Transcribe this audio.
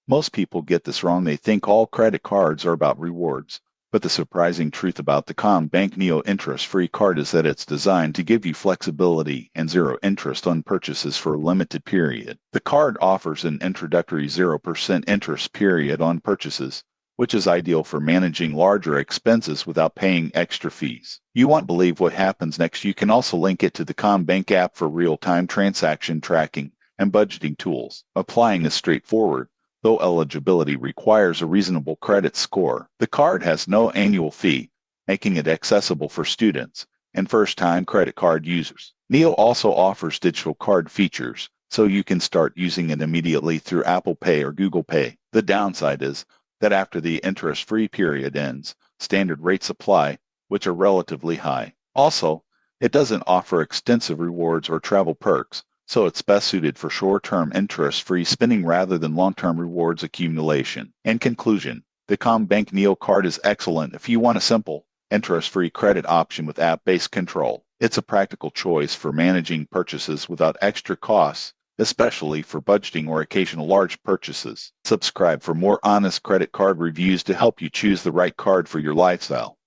Most people get this wrong. They think all credit cards are about rewards. But the surprising truth about the Combank Neo interest-free card is that it's designed to give you flexibility and zero interest on purchases for a limited period. The card offers an introductory 0% interest period on purchases, which is ideal for managing larger expenses without paying extra fees. You won't believe what happens next. You can also link it to the Combank app for real-time transaction tracking and budgeting tools. Applying is straightforward, though eligibility requires a reasonable credit score. The card has no annual fee, making it accessible for students and first-time credit card users. Neo also offers digital card features, so you can start using it immediately through Apple Pay or Google Pay. The downside is that after the interest-free period ends, standard rates apply, which are relatively high. Also, it doesn't offer extensive rewards or travel perks, so it's best suited for short-term interest-free spending rather than long-term rewards accumulation. In conclusion, the Combank Neo card is excellent if you want a simple, interest-free credit option with app-based control. It's a practical choice for managing purchases without extra costs, especially for budgeting or occasional large purchases. Subscribe for more honest credit card reviews to help you choose the right card for your lifestyle.